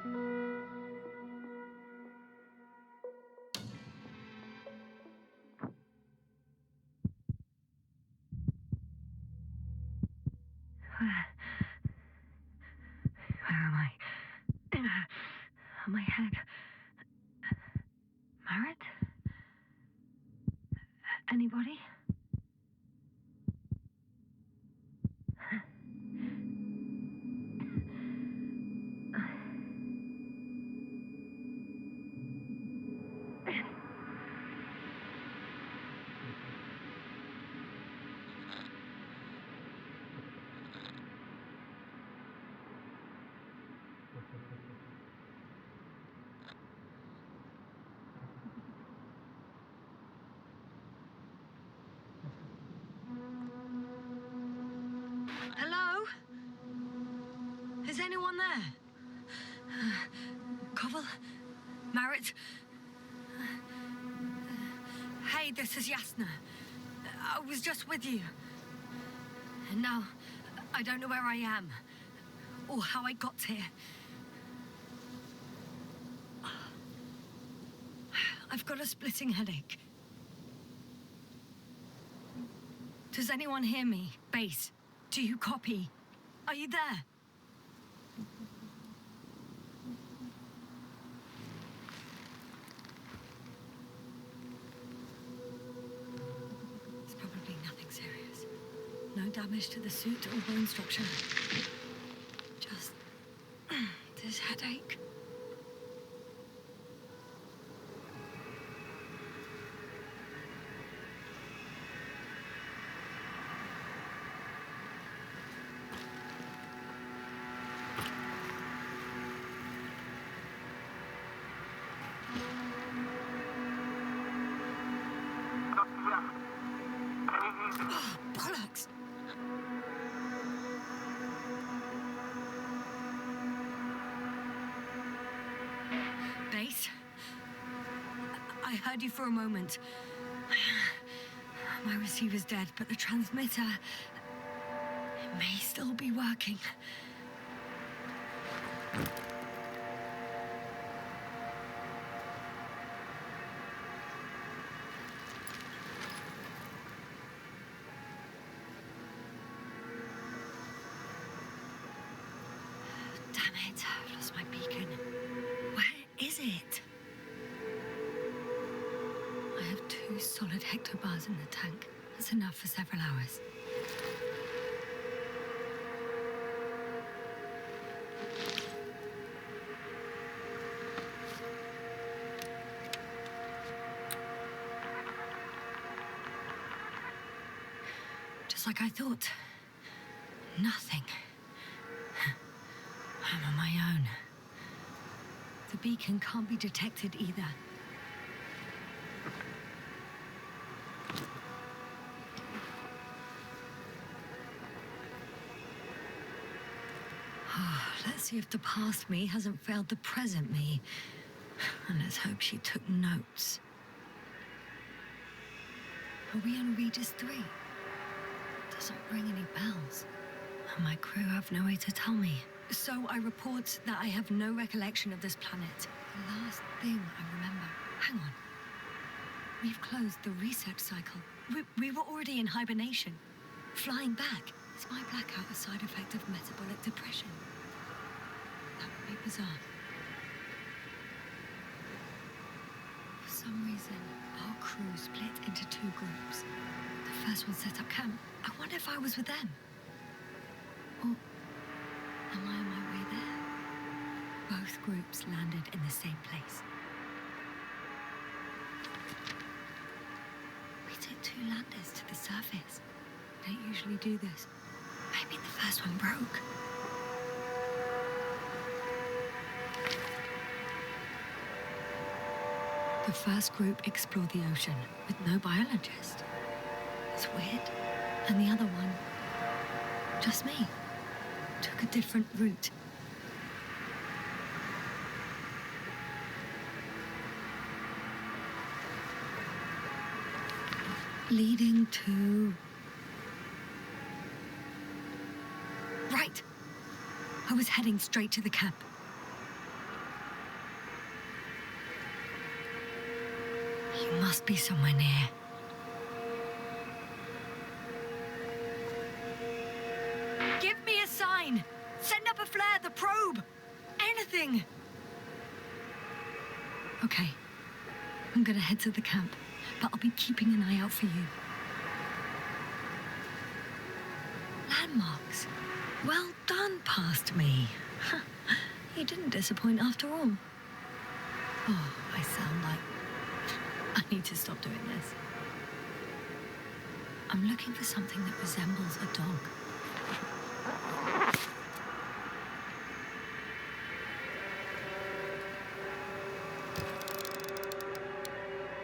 Where am I? On my head. Marit? Anybody? Hello? Is anyone there? Koval? Marit? Hey, this is Yasna. I was just with you. And now, I don't know where I am. Or how I got here. I've got a splitting headache. Does anyone hear me? Base, do you copy? Are you there? It's probably nothing serious. No damage to the suit or bone structure. Just this headache. Oh, bollocks! Base? I heard you for a moment. My receiver's dead, but the transmitter... it may still be working. Damn it, I've lost my beacon. Where is it? I have 2 solid hectobars in the tank. That's enough for several hours. Just like I thought. Nothing. I'm on my own. The beacon can't be detected either. Let's see if the past me hasn't failed the present me. And let's hope she took notes. Are we on Regis III? Doesn't ring any bells. And my crew have no way to tell me. So I report that I have no recollection of this planet. The last thing I remember... Hang on. We've closed the research cycle. We were already in hibernation. Flying back. Is my blackout a side effect of metabolic depression? That would be bizarre. For some reason, our crew split into 2 groups. The first one set up camp. I wonder if I was with them. Or am I on my way there? Both groups landed in the same place. We took 2 landers to the surface. We don't usually do this. Maybe the first one broke. The first group explored the ocean with no biologist. It's weird. And the other one, just me, took a different route. Leading to... Right. I was heading straight to the camp. It must be somewhere near. Give me a sign! Send up a flare, the probe! Anything! Okay. I'm gonna head to the camp, but I'll be keeping an eye out for you. Landmarks. Well done, past me. You didn't disappoint after all. Oh, I sound like... I need to stop doing this. I'm looking for something that resembles a dog.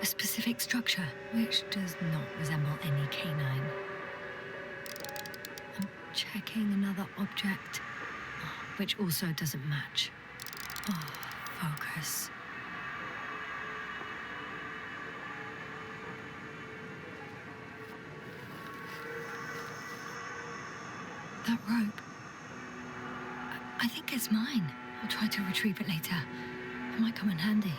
A specific structure, which does not resemble any canine. I'm checking another object, which also doesn't match. Oh, focus. That rope. I think it's mine. I'll try to retrieve it later. It might come in handy.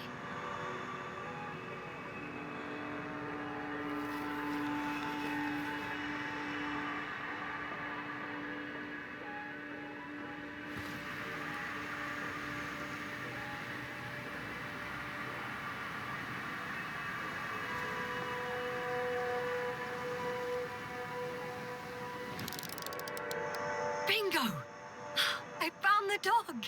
Bingo! I found the dog!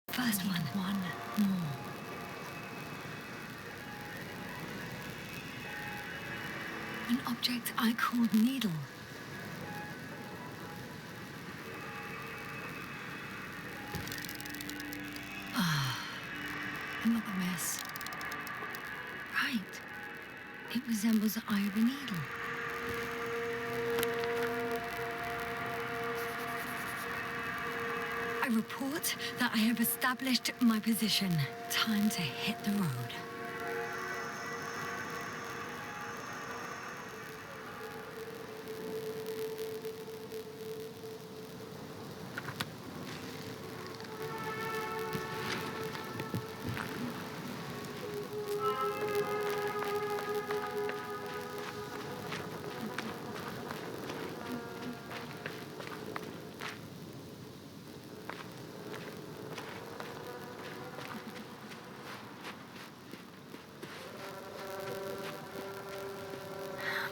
First one more. An object I called needle. Another mess. Right. It resembles the eye of a needle. I report that I have established my position. Time to hit the road.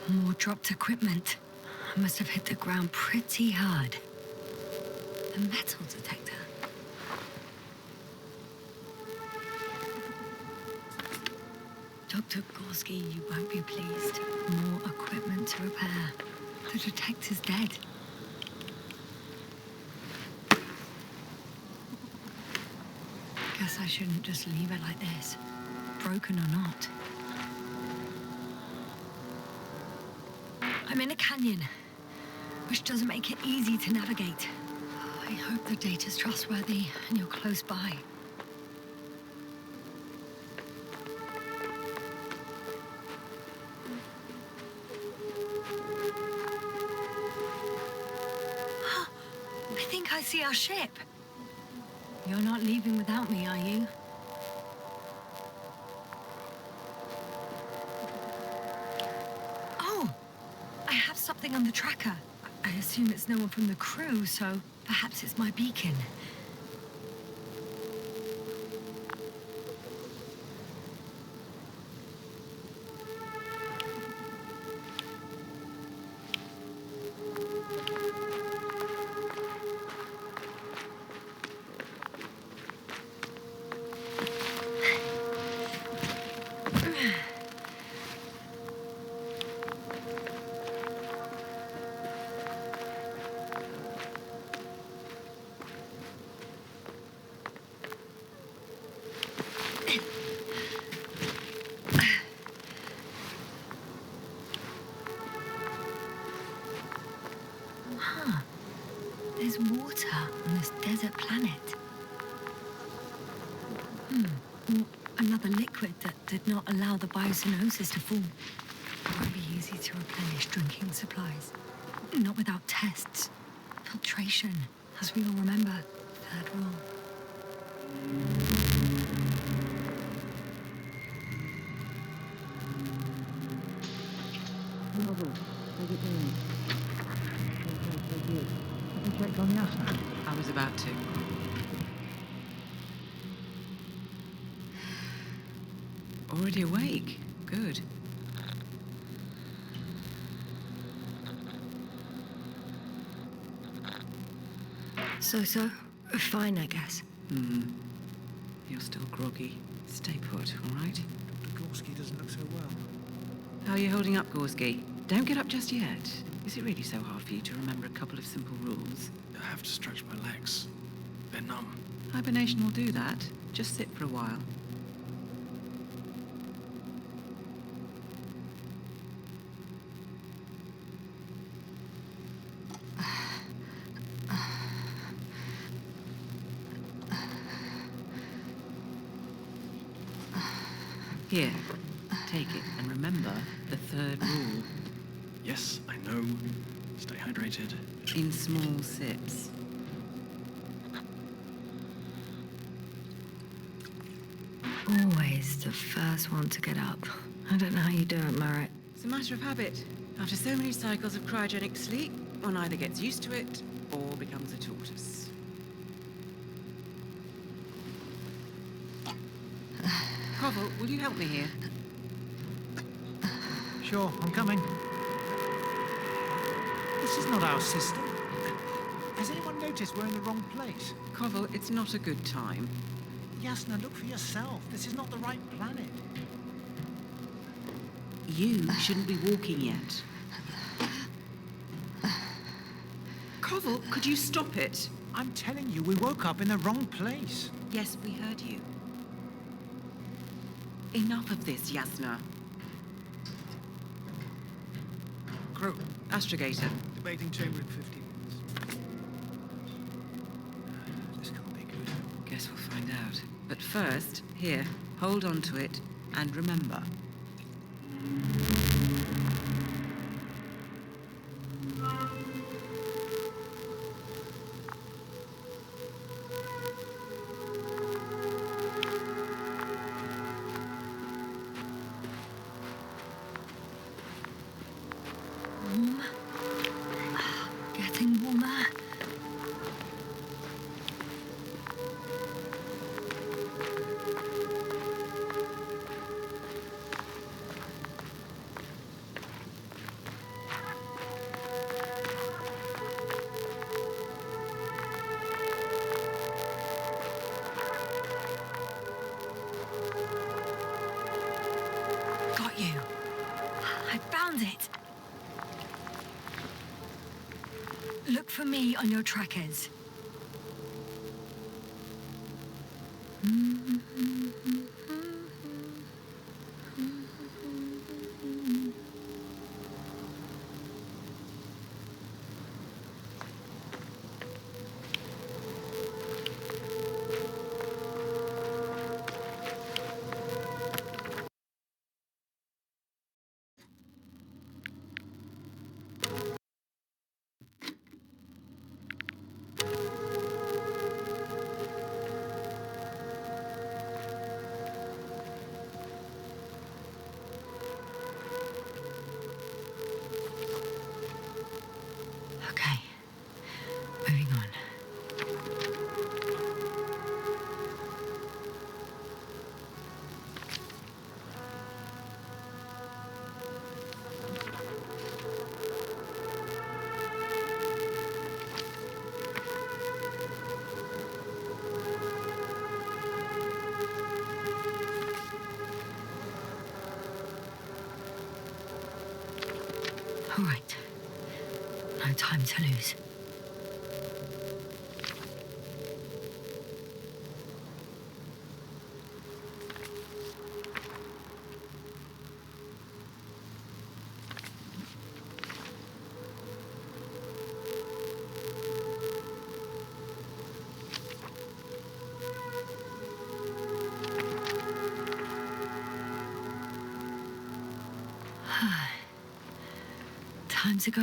More dropped equipment. I must have hit the ground pretty hard. A metal detector. Dr. Gorski, you won't be pleased. More equipment to repair. The detector's dead. Guess I shouldn't just leave it like this. Broken or not. I'm in a canyon, which doesn't make it easy to navigate. I hope the data's trustworthy and you're close by. I think I see our ship. You're not leaving without me, are you? Something on the tracker. I assume it's no one from the crew, so perhaps it's my beacon. There's water on this desert planet. Another liquid that did not allow the biocenosis to form. It won't be easy to replenish drinking supplies. Not without tests. Filtration, as we all remember. Third rule. Take it in. Okay, good. Have you checked on Yasna? I was about to. Already awake. Good. So? Fine, I guess. You're still groggy. Stay put, all right? Dr. Gorski doesn't look so well. How are you holding up, Gorski? Don't get up just yet. Is it really so hard for you to remember a couple of simple rules? I have to stretch my legs. They're numb. Hibernation will do that. Just sit for a while. Here, take it, and remember the third rule. Yes, I know. Stay hydrated. In small sips. Always the first one to get up. I don't know how you do it, Merritt. It's a matter of habit. After so many cycles of cryogenic sleep, one either gets used to it or becomes a tortoise. Koval, will you help me here? Sure, I'm coming. This is not our system. Has anyone noticed we're in the wrong place? Koval, it's not a good time. Yasna, look for yourself. This is not the right planet. You shouldn't be walking yet. Koval, could you stop it? I'm telling you, we woke up in the wrong place. Yes, we heard you. Enough of this, Yasna. Crew, Astrogator. debating chamber in 15 minutes. This can't be good. Guess we'll find out. But first, here, hold on to it and remember. Warm. Getting warmer. Got you. I found it. Look for me on your trackers. Okay, moving on. All right, no time to lose. Time to go.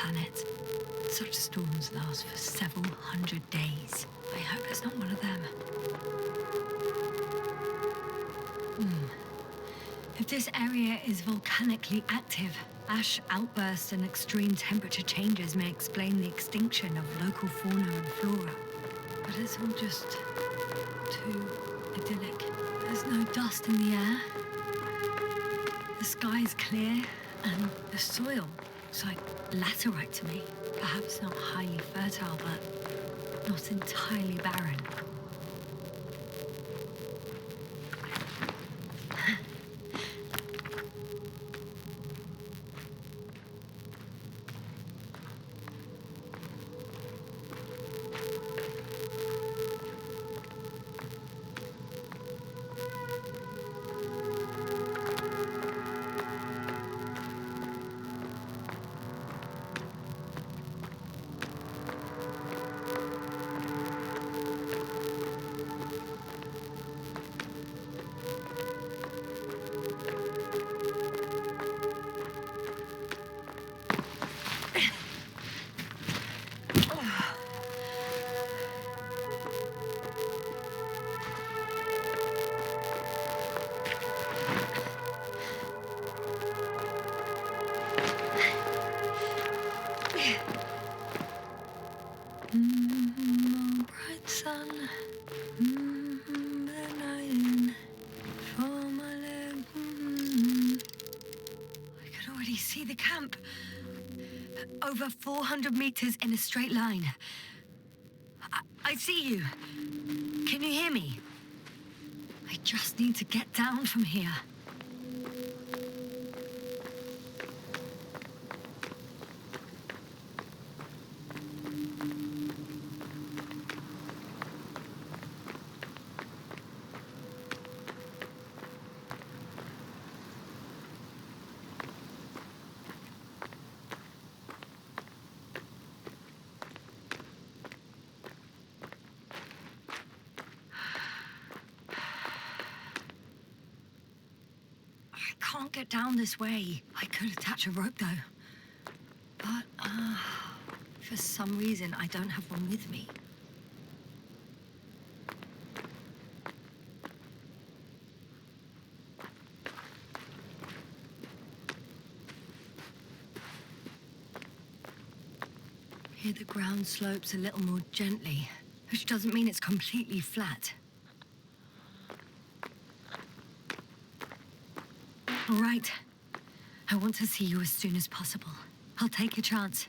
planet. Such storms last for several hundred days. I hope it's not one of them. If this area is volcanically active, ash outbursts and extreme temperature changes may explain the extinction of local fauna and flora. But it's all just too idyllic. There's no dust in the air. The sky's clear, and the soil looks like laterite to me. Perhaps not highly fertile, but not entirely barren. Bright sun, benign for my leg. I could already see the camp. Over 400 meters in a straight line. I see you. Can you hear me? I just need to get down from here. I can't get down this way. I could attach a rope, though. But, for some reason, I don't have one with me. Here the ground slopes a little more gently, which doesn't mean it's completely flat. All right. I want to see you as soon as possible. I'll take your chance.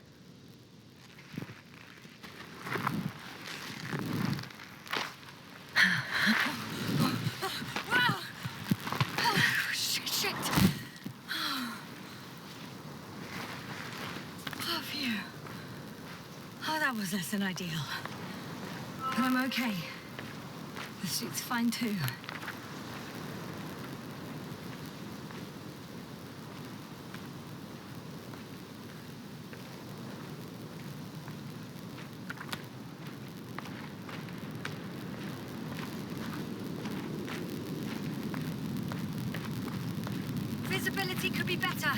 Shit. Oh, phew. Oh, that was less than ideal. But I'm okay. The suit's fine, too. Visibility could be better.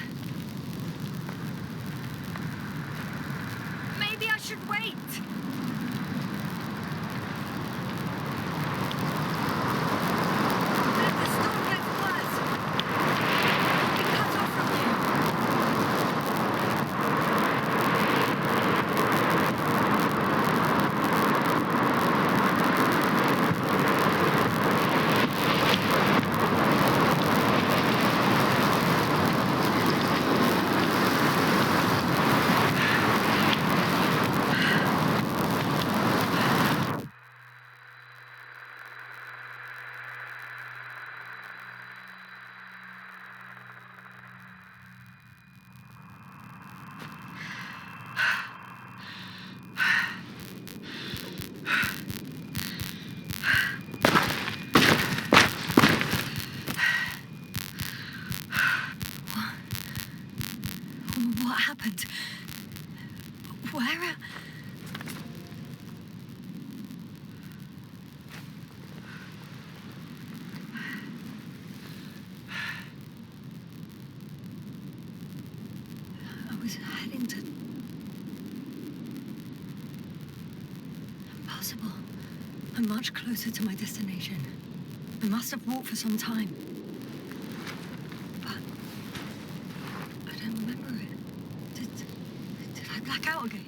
Maybe I should wait. If the storm gets worse, I'll be cut off from you. impossible. I'm much closer to my destination. I must have walked for some time. But I don't remember it. Did I black out again?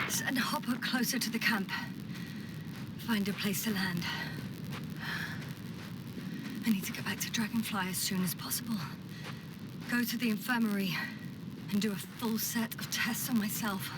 Send a hopper closer to the camp. Find a place to land. I need to get back to Dragonfly as soon as possible. Go to the infirmary and do a full set of tests on myself.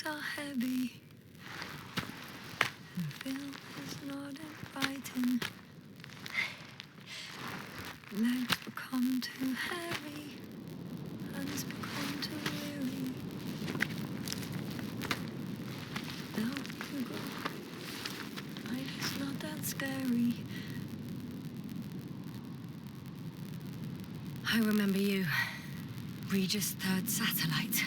Are heavy. The film is not inviting. Legs become too heavy. Hands become too weary. Down you go. Night is not that scary. I remember you. Regis III satellite.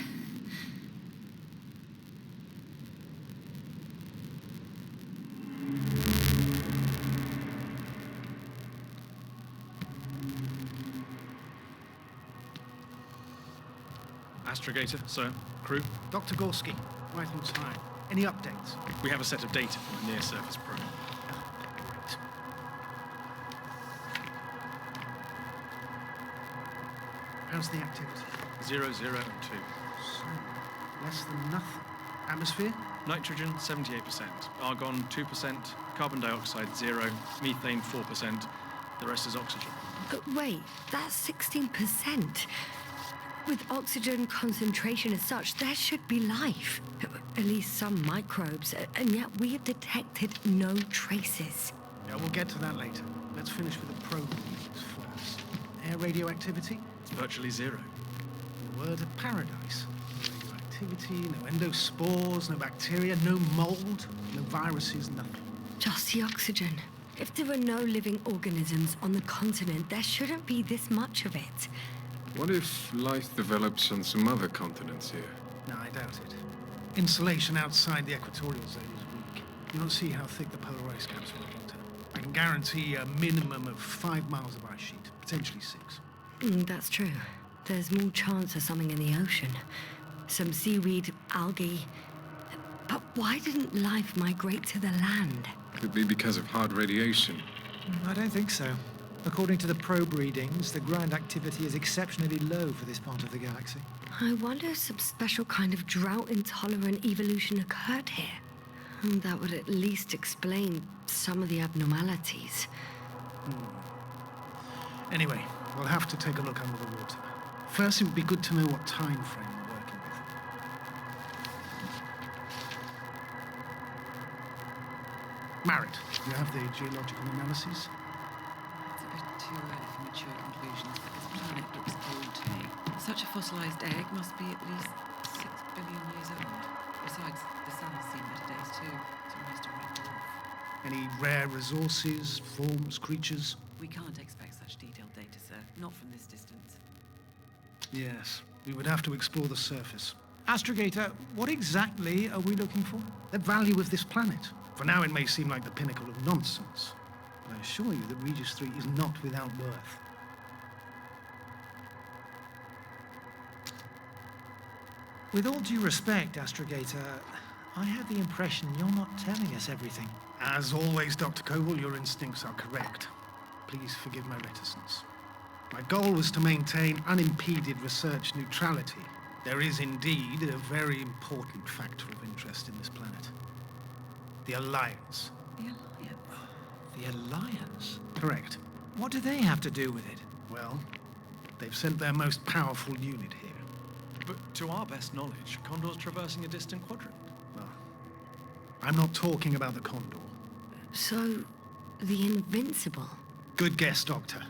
Astrogator, sir. Crew. Dr. Gorski, right on time. Any updates? We have a set of data from a near-surface probe. Great. How's the activity? 0, 0, and 2. So, less than nothing. Atmosphere? Nitrogen, 78%. Argon, 2%. Carbon dioxide, 0. Methane, 4%. The rest is oxygen. But wait, that's 16%. With oxygen concentration as such, there should be life. At least some microbes, and yet we have detected no traces. Yeah, we'll get to that later. Let's finish with the probe readings first. Air radioactivity? It's virtually 0. The word of paradise. No radioactivity, no endospores, no bacteria, no mold, no viruses, nothing. Just the oxygen. If there are no living organisms on the continent, there shouldn't be this much of it. What if life develops on some other continents here? No, I doubt it. Insulation outside the equatorial zone is weak. You don't see how thick the polar ice caps are, Doctor. I can guarantee a minimum of 5 miles of ice sheet, potentially 6. That's true. There's more chance of something in the ocean. Some seaweed, algae. But why didn't life migrate to the land? Could be because of hard radiation. I don't think so. According to the probe readings, the ground activity is exceptionally low for this part of the galaxy. I wonder if some special kind of drought-intolerant evolution occurred here. That would at least explain some of the abnormalities. Anyway, we'll have to take a look under the water. First, it would be good to know what time frame we're working with. Marit, do you have the geological analyses? It's a bit too early for mature conclusions, but this planet looks old to me. Such a fossilized egg must be at least 6 billion years old. Besides, the sun has seen better days too. It's almost a red dwarf. Any rare resources, forms, creatures? We can't expect such detailed data, sir. Not from this distance. Yes, we would have to explore the surface. Astrogator, what exactly are we looking for? The value of this planet. For now, it may seem like the pinnacle of nonsense, but I assure you that Regis III is not without worth. With all due respect, Astrogator, I have the impression you're not telling us everything. As always, Dr. Koval, your instincts are correct. Please forgive my reticence. My goal was to maintain unimpeded research neutrality. There is indeed a very important factor of interest in this planet. The Alliance. The Alliance? The Alliance? Correct. What do they have to do with it? Well, they've sent their most powerful unit here. But to our best knowledge, Condor's traversing a distant quadrant. Well, I'm not talking about the Condor. So, the Invincible. Good guess, Doctor.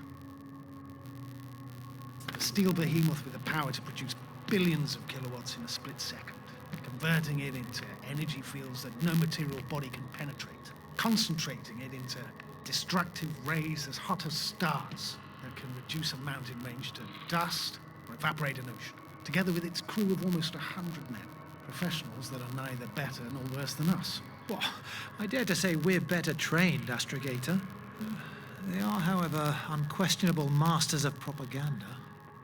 A steel behemoth with the power to produce billions of kilowatts in a split second, converting it into energy fields that no material body can penetrate, concentrating it into destructive rays as hot as stars that can reduce a mountain range to dust or evaporate an ocean, together with its crew of almost 100 men, professionals that are neither better nor worse than us. Well, I dare to say we're better trained, Astrogator. They are, however, unquestionable masters of propaganda.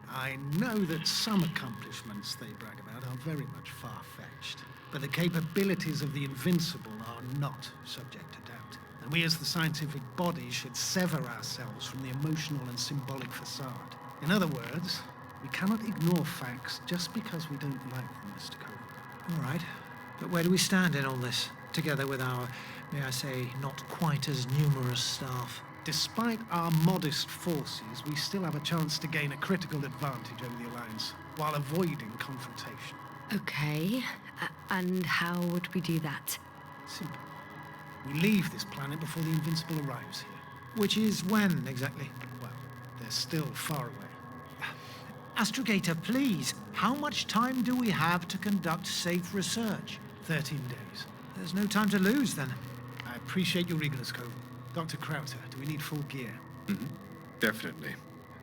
I know that some accomplishments they brag about are very much far-fetched, but the capabilities of the Invincible are not subject to doubt. And we as the scientific body should sever ourselves from the emotional and symbolic facade. In other words, we cannot ignore facts just because we don't like them, Mr. Koval. All right, but where do we stand in all this, together with our, may I say, not quite as numerous staff? Despite our modest forces, we still have a chance to gain a critical advantage over the Alliance, while avoiding confrontation. Okay, and how would we do that? Simple. We leave this planet before the Invincible arrives here. Which is when, exactly? Well, they're still far away. Astrogator, please, how much time do we have to conduct safe research? 13 days. There's no time to lose, then. I appreciate your eagerness, Koval. Dr. Krauter, do we need full gear? Definitely.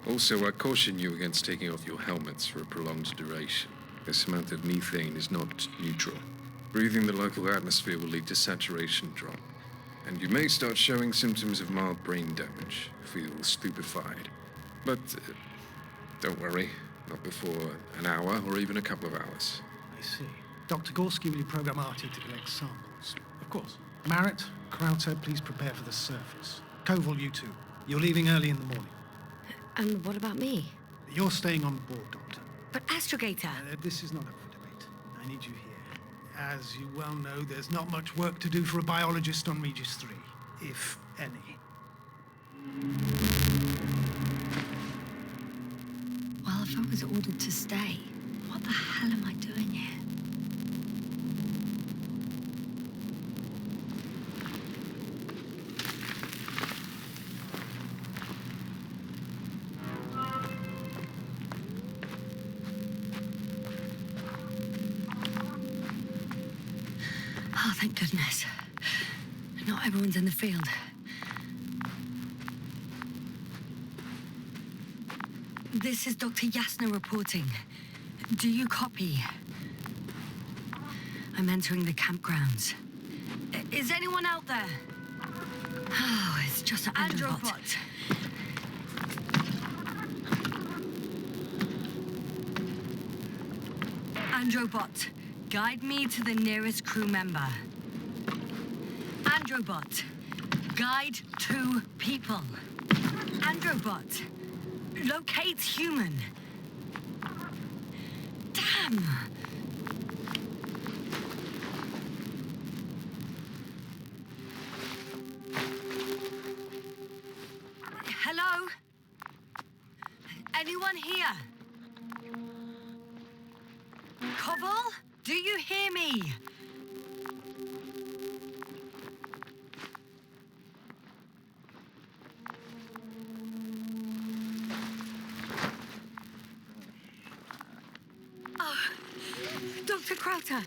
Also, I caution you against taking off your helmets for a prolonged duration. This amount of methane is not neutral. Breathing the local atmosphere will lead to saturation drop, and you may start showing symptoms of mild brain damage, feel stupefied. But don't worry, not before an hour or even a couple of hours. I see. Dr. Gorski, will you program Artie to collect samples? Of course. Marit, Krauter, please prepare for the surface. Koval, you too. You're leaving early in the morning. And what about me? You're staying on board, Doctor. But Astrogator! This is not up for debate. I need you here. As you well know, there's not much work to do for a biologist on Regis III, if any. Well, if I was ordered to stay, what the hell am I doing here? Oh, thank goodness. Not everyone's in the field. This is Dr. Yasna reporting. Do you copy? I'm entering the campgrounds. Is anyone out there? Oh, it's just an Androbot. Androbot, guide me to the nearest crew member. Androbot, guide 2 people. Androbot, locate human. Damn! Hello? Anyone here? Cobble? Do you hear me? Oh, Dr. Crowther.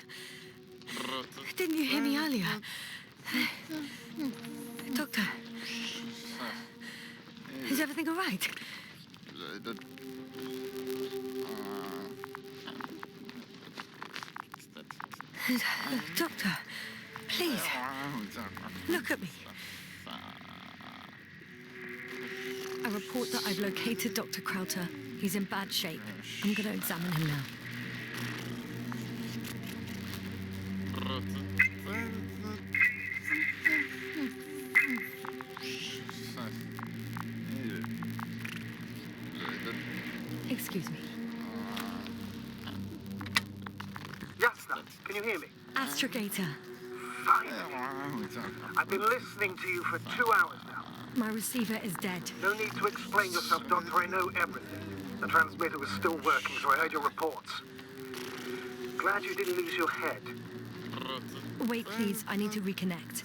Didn't you hear me earlier? Doctor. Is everything all right? Doctor, please, look at me. I report that I've located Dr. Crowther. He's in bad shape. I'm going to examine him now. Excuse me. Yasna, can you hear me? Astrogator, Fine. I've been listening to you for 2 hours now. my receiver is dead. No need to explain yourself, Doctor. I know everything. The transmitter was still working, so I heard your reports. Glad you didn't lose your head. Wait, please. I need to reconnect.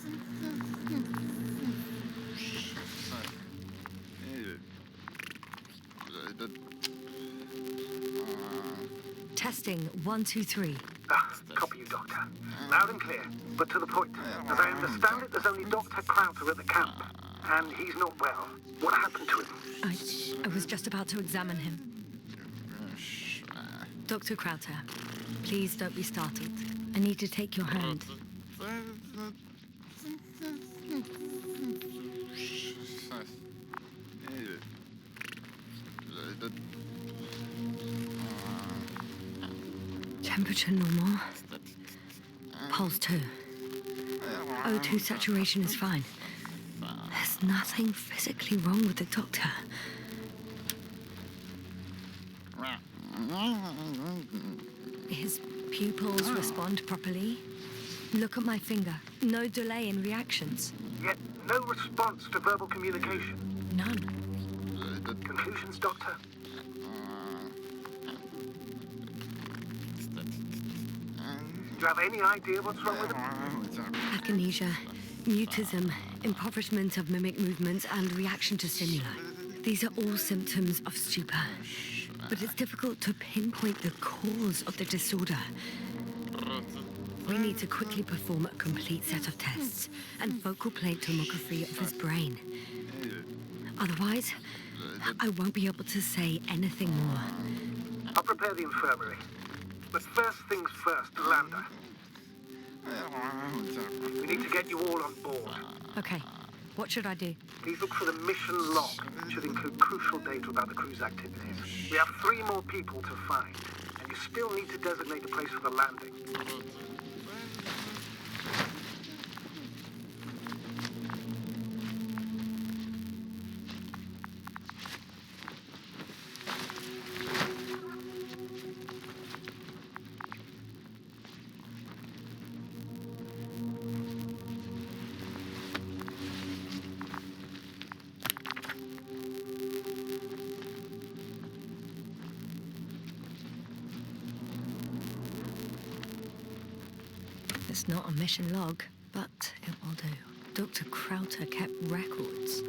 Testing 1, 2, 3. Copy you, Doctor. Loud and clear, but to the point. As I understand it, there's only Dr. Crowther at the camp, and he's not well. What happened to him? I was just about to examine him. Dr. Crowther, please don't be startled. I need to take your hand. Temperature normal. Pulse 2. O2 saturation is fine. There's nothing physically wrong with the doctor. His pupils respond properly. Look at my finger. No delay in reactions. Yet no response to verbal communication. None. Conclusions, Doctor? Do you have any idea what's wrong with him? Akinesia, mutism, impoverishment of mimic movements, and reaction to stimuli. These are all symptoms of stupor. But it's difficult to pinpoint the cause of the disorder. We need to quickly perform a complete set of tests and focal plane tomography of his brain. Otherwise, I won't be able to say anything more. I'll prepare the infirmary. But first things first, Lander. We need to get you all on board. Okay, what should I do? Please look for the mission log. It should include crucial data about the crew's activities. We have 3 more people to find, and you still need to designate a place for the landing. It's not a mission log, but it will do. Dr. Crowther kept records.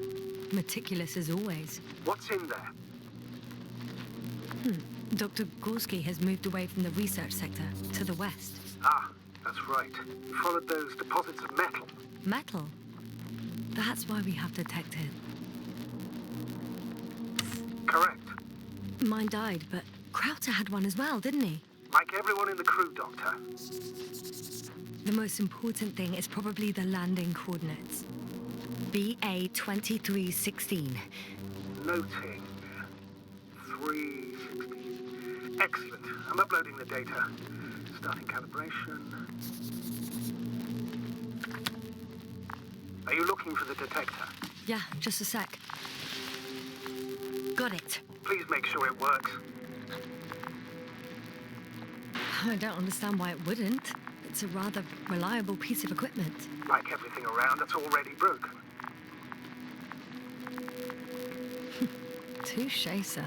Meticulous as always. What's in there? Dr. Gorski has moved away from the research sector to the west. Ah, that's right. You followed those deposits of metal. Metal? That's why we have detected. Correct. Mine died, but Crowther had one as well, didn't he? Like everyone in the crew, Doctor. The most important thing is probably the landing coordinates. BA2316. Noting 316. Excellent. I'm uploading the data. Starting calibration. Are you looking for the detector? Yeah, just a sec. Got it. Please make sure it works. I don't understand why it wouldn't. It's a rather reliable piece of equipment. Like everything around that's already broken. Touché, sir.